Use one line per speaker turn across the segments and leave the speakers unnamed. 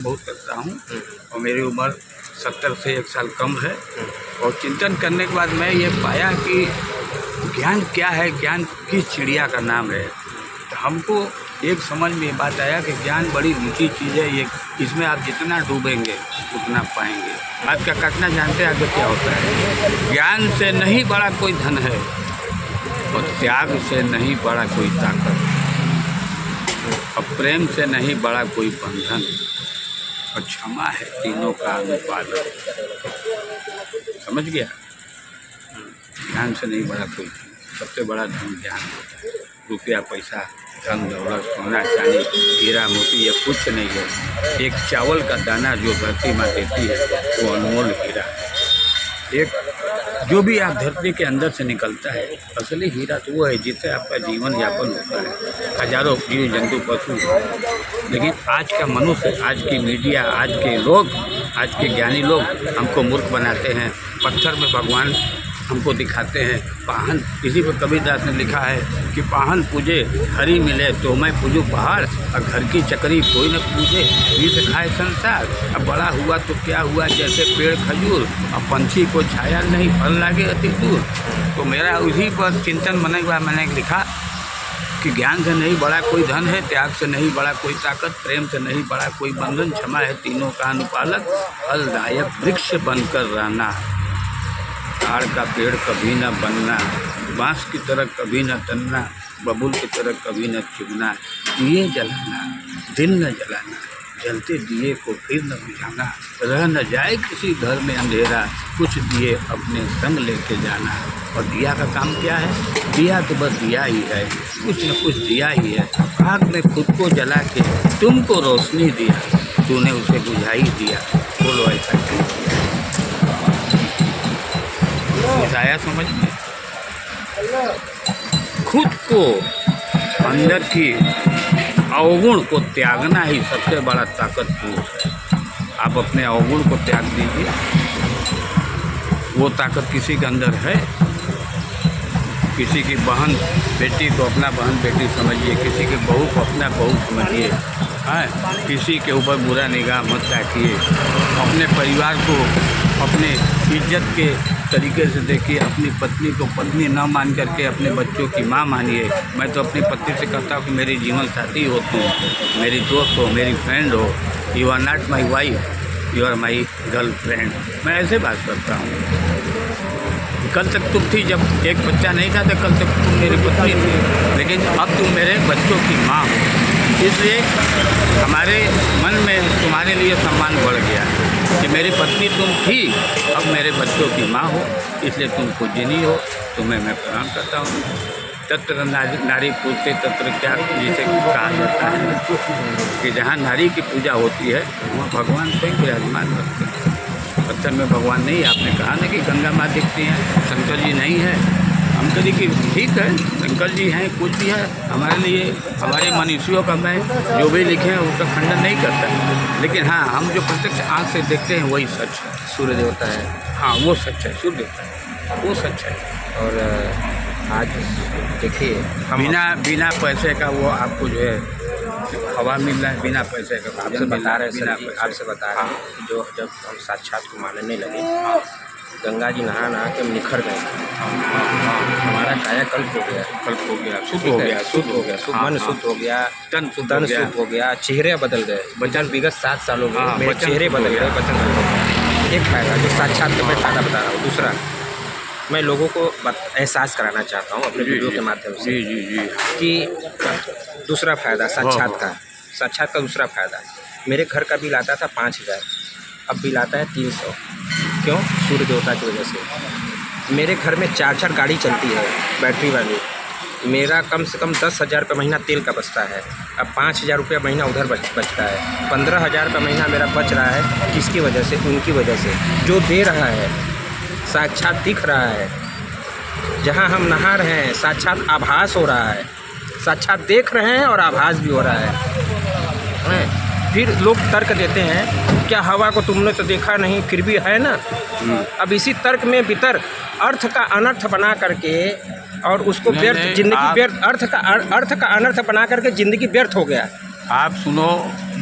बहुत करता हूँ और मेरी उम्र 70 से 1 साल कम है। और चिंतन करने के बाद मैं ये पाया कि ज्ञान क्या है, ज्ञान किस चिड़िया का नाम है। तो हमको एक समझ में ये बात आया कि ज्ञान बड़ी ऊंची चीज़ है। ये इसमें आप जितना डूबेंगे उतना पाएंगे। आज का घटना जानते हैं आगे क्या होता है। ज्ञान से नहीं बड़ा कोई धन है और त्याग से नहीं बड़ा कोई ताकत और प्रेम से नहीं बड़ा कोई बंधन और क्षमा है तीनों का अनुपालन। समझ गया। ज्ञान से नहीं बड़ा कोई धन, सबसे बड़ा धन ज्ञान होता है। रुपया पैसा धन दौलत सोना चांदी हीरा मोती ये कुछ नहीं है। एक चावल का दाना जो धरती माँ देती है वो अनमोल हीरा है। एक जो भी आप धरती के अंदर से निकलता है असली हीरा तो वो है जिससे आपका जीवन यापन होता है। हजारों जीव जंतु पशु, लेकिन आज का मनुष्य, आज की मीडिया, आज के लोग, आज के ज्ञानी लोग हमको मूर्ख बनाते हैं। पत्थर में भगवान हमको दिखाते हैं। पाहन, इसी पर कबीरदास ने लिखा है कि पाहन पूजे हरी मिले तो मैं पूजूं पहाड़ और घर की चकरी कोई न पूजे रीत खाए संसार। अब बड़ा हुआ तो क्या हुआ जैसे पेड़ खजूर और पंछी को छाया नहीं फल लागे अति दूर। तो मेरा उसी पर चिंतन बने हुआ मैंने लिखा कि ज्ञान से नहीं बड़ा कोई धन है, त्याग से नहीं बड़ा कोई ताकत, प्रेम से नहीं बड़ा कोई बंधन, क्षमा है तीनों का अनुपालक, फलदायक वृक्ष बनकर रहना, ताड़ का पेड़ कभी न बनना, बांस की तरह कभी न तनना, बबूल की तरह कभी न चुगना, दिए जलाना दिल न जलाना, जलते दिए को फिर न बुझाना, रह न जाए किसी घर में अंधेरा, कुछ दिए अपने संग लेके जाना। और दिया का काम क्या है? दिया तो बस दिया ही है, कुछ न कुछ दिया ही है। आग में खुद को जला के तुमको रोशनी दिया, तूने उसे बुझा ही दिया। बोलो ऐसा क्यों? आया समझ में? खुद को, अंदर की अवगुण को त्यागना ही सबसे बड़ा ताकतपूर्ण है। आप अपने अवगुण को त्याग दीजिए, वो ताकत किसी के अंदर है। किसी की बहन बेटी को अपना बहन बेटी समझिए, किसी के बहू को अपना बहू समझिए, हाँ, किसी के ऊपर बुरा निगाह मत रखिए। अपने परिवार को अपने इज्जत के तरीके से देखिए। अपनी पत्नी को पत्नी न मान करके अपने बच्चों की माँ मानिए। मैं तो अपनी पत्नी से कहता हूँ कि मेरी जीवन साथी हो तुम, मेरी दोस्त हो, मेरी फ्रेंड हो। You are not my wife, you are my girlfriend. मैं ऐसे बात करता हूँ। कल तक तुम थी, जब एक बच्चा नहीं था तो कल तक तुम मेरी पत्नी थी, लेकिन अब तुम मेरे बच्चों की माँ हो। इसलिए हमारे मन में तुम्हारे लिए सम्मान बढ़ गया कि मेरी पत्नी तुम थी, अब मेरे बच्चों की माँ हो, इसलिए तुम पूजनीय हो। तुम्हें मैं प्रणाम करता हूँ। तत्र नारी पूजते तत्र क्या, जिसे कहा जाता है कि जहाँ नारी की पूजा होती है वहाँ भगवान स्वयं विराजमान करते हैं। पत्थर में भगवान नहीं। आपने कहा ना कि गंगा माँ दिखती हैं, शंकर जी नहीं है। हम कभी कि ठीक है, शंकर जी हैं, कुछ भी है, हमारे लिए हमारे मनुष्यों का मैं जो भी लिखे हैं उसका खंडन नहीं करता। लेकिन हाँ, हम जो प्रत्यक्ष आँख से देखते हैं वही सच है।
सूर्य देवता है,
हाँ वो सच है, सूर्य देवता है वो सच है।
और आज देखिए हम
बिना पैसे का वो आपको जो है हवा मिल रहा है, बिना पैसे का
आपसे बता रहे
बिना
हैं, आपसे बता रहे हैं कि जो जब हम साक्षात को मानने लगे, गंगा जी नहा के हम निखर गए। हमारा कायाकल्प हो गया,
शुद्ध हो गया, शुद्ध हो गया,
मन शुद्ध हो गया, तन शुद्ध हो गया, चेहरे बदल गए। बचन विगत 7 सालों में मेरे चेहरे बदल गए, वचन शुद्ध हो गया। एक फायदा जो साक्षात का मैं फायदा बता रहा हूँ। दूसरा, मैं लोगों को एहसास कराना चाहता हूँ अपने वीडियो के माध्यम से कि दूसरा फायदा साक्षात का दूसरा फायदा, मेरे घर का बिल आता था 5000, अब बिल आता है 300। क्यों? सूर्य देवता की वजह से। मेरे घर में 4 गाड़ी चलती है बैटरी वाली, मेरा कम से कम 10,000 रुपये महीना तेल का बचता है। अब 5,000 रुपया महीना उधर बचता है। 15,000 रुपये महीना मेरा बच रहा है। किसकी वजह से? उनकी वजह से। जो दे रहा है साक्षात दिख रहा है, जहाँ हम नहा रहे हैं साक्षात आभास हो रहा है, साक्षात देख रहे हैं और आभास भी हो रहा है। फिर लोग तर्क देते हैं, क्या हवा को तुमने तो देखा नहीं फिर भी है ना। अब इसी तर्क में वितर्क अर्थ का अनर्थ बना करके और उसको व्यर्थ, जिंदगी व्यर्थ, अर्थ का अनर्थ बना करके ज़िंदगी व्यर्थ हो गया।
आप सुनो,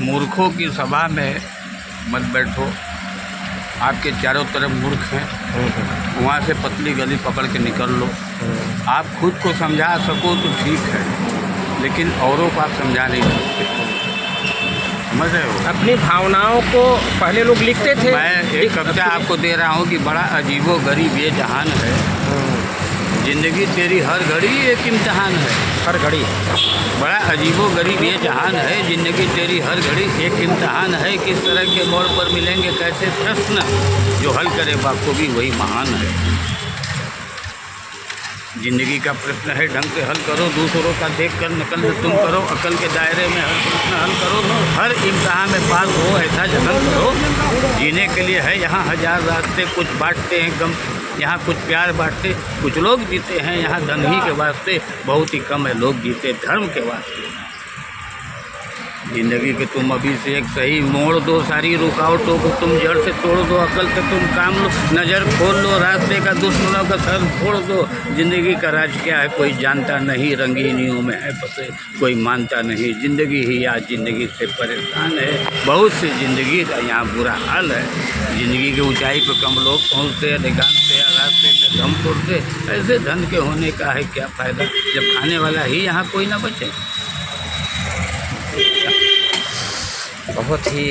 मूर्खों की सभा में मत बैठो, आपके चारों तरफ मूर्ख हैं, वहाँ से पतली गली पकड़ के निकल लो। आप खुद को समझा सको तो ठीक है, लेकिन औरों को आप समझा नहीं सकते, समझ रहे हो।
अपनी भावनाओं को पहले लोग लिखते थे।
मैं एक कविता आपको दे रहा हूँ कि बड़ा अजीबो गरीब ये जहान है, ज़िंदगी तेरी हर घड़ी एक इम्तिहान है।
हर घड़ी
बड़ा अजीबो गरीब ये जहान है, ज़िंदगी तेरी हर घड़ी एक इम्तिहान है। किस तरह के मोड़ पर मिलेंगे कैसे प्रश्न, जो हल करे बाखूबी वही महान है। ज़िंदगी का प्रश्न है ढंग से हल करो, दूसरों का देख कर नकल में तुम करो, अकल के दायरे में हर प्रश्न हल करो, हर इम्तिहान में पास हो ऐसा जतन करो। जीने के लिए है यहाँ हजार रास्ते, कुछ बांटते हैं गम यहाँ, कुछ प्यार बांटते, कुछ लोग जीते हैं यहाँ धन ही के वास्ते, बहुत ही कम है लोग जीते धर्म के वास्ते। ज़िंदगी के तुम अभी से एक सही मोड़ दो, सारी रुकावटों को तुम जड़ से तोड़ दो, अकल से तुम काम लो, नज़र खोल लो, रास्ते का दुश्मनों का सर फोड़ दो। ज़िंदगी का राज क्या है कोई जानता नहीं, रंगीनियों में है फंसे कोई मानता नहीं। ज़िंदगी ही आज ज़िंदगी से परेशान है, बहुत सी ज़िंदगी का यहाँ बुरा हाल है। ज़िंदगी की ऊंचाई पर कम लोग पहुँचते, अधिकांश से रास्ते में दम तोड़ते। ऐसे धन के होने का है क्या फ़ायदा, जब खाने वाला ही यहाँ कोई ना बचे।
बहुत ही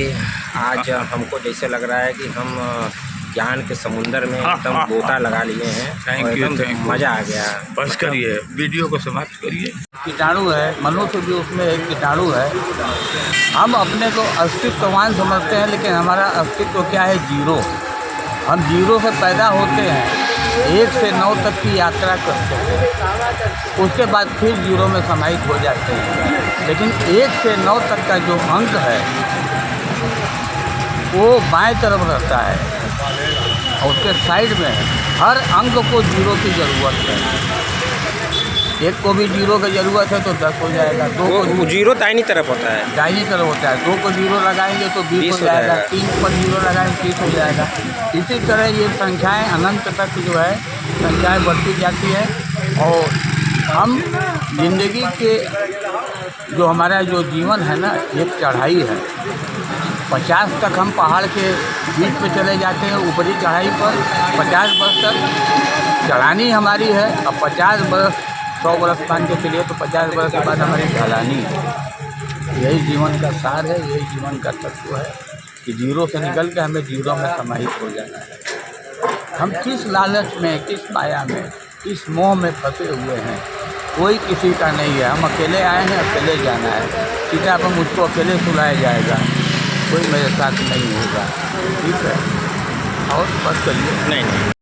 आज हमको जैसे लग रहा है कि हम ज्ञान के समुंदर में एकदम गोता लगा लिए हैं।
थैंक यू,
मज़ा आ गया।
बस करिए, वीडियो को समाप्त करिए।
कीटाणु है, मनुष्य भी उसमें एक कीटाणु है। हम अपने को अस्तित्ववान समझते हैं, लेकिन हमारा अस्तित्व क्या है, जीरो। हम जीरो से पैदा होते हैं, 1 से 9 तक की यात्रा करते हैं, उसके बाद फिर जीरो में समाहित हो जाते हैं। लेकिन 1 से 9 तक का जो अंक है वो बाएं तरफ रहता है और उसके साइड में है। हर अंक को जीरो की ज़रूरत है। 1 को भी जीरो की ज़रूरत है तो 10 हो जाएगा, 2 को
जीरो दाहिनी तरफ होता है,
दाहिनी तरफ होता है, 2 को जीरो लगाएंगे तो 20 हो जाएगा, 3 पर जीरो लगाएंगे 30 हो जाएगा। इसी तरह ये संख्याएं अनंत तक जो है संख्याएं बढ़ती जाती है। और हम जिंदगी के जो हमारा जो जीवन है ना, एक चढ़ाई है। 50 तक हम पहाड़ के बीच में चले जाते हैं, ऊपरी चढ़ाई पर 50 वर्ष तक चढ़ानी हमारी है। अब 50 वर्ष 100 वर्ष मान के चलिए तो 50 वर्ष के बाद हमारी ढलानी है। यही जीवन का सार है, यही जीवन का तत्व है कि जीरो से निकल के हमें जीरो में समाहित हो जाना है। हम किस लालच में, किस माया में, किस मोह में फंसे हुए हैं, कोई किसी का नहीं है। हम अकेले आए हैं, अकेले जाना है। किताब पर मुझको अकेले सुलाया जाएगा, कोई मेरे साथ नहीं होगा, ठीक है। और बस करिए।
नहीं।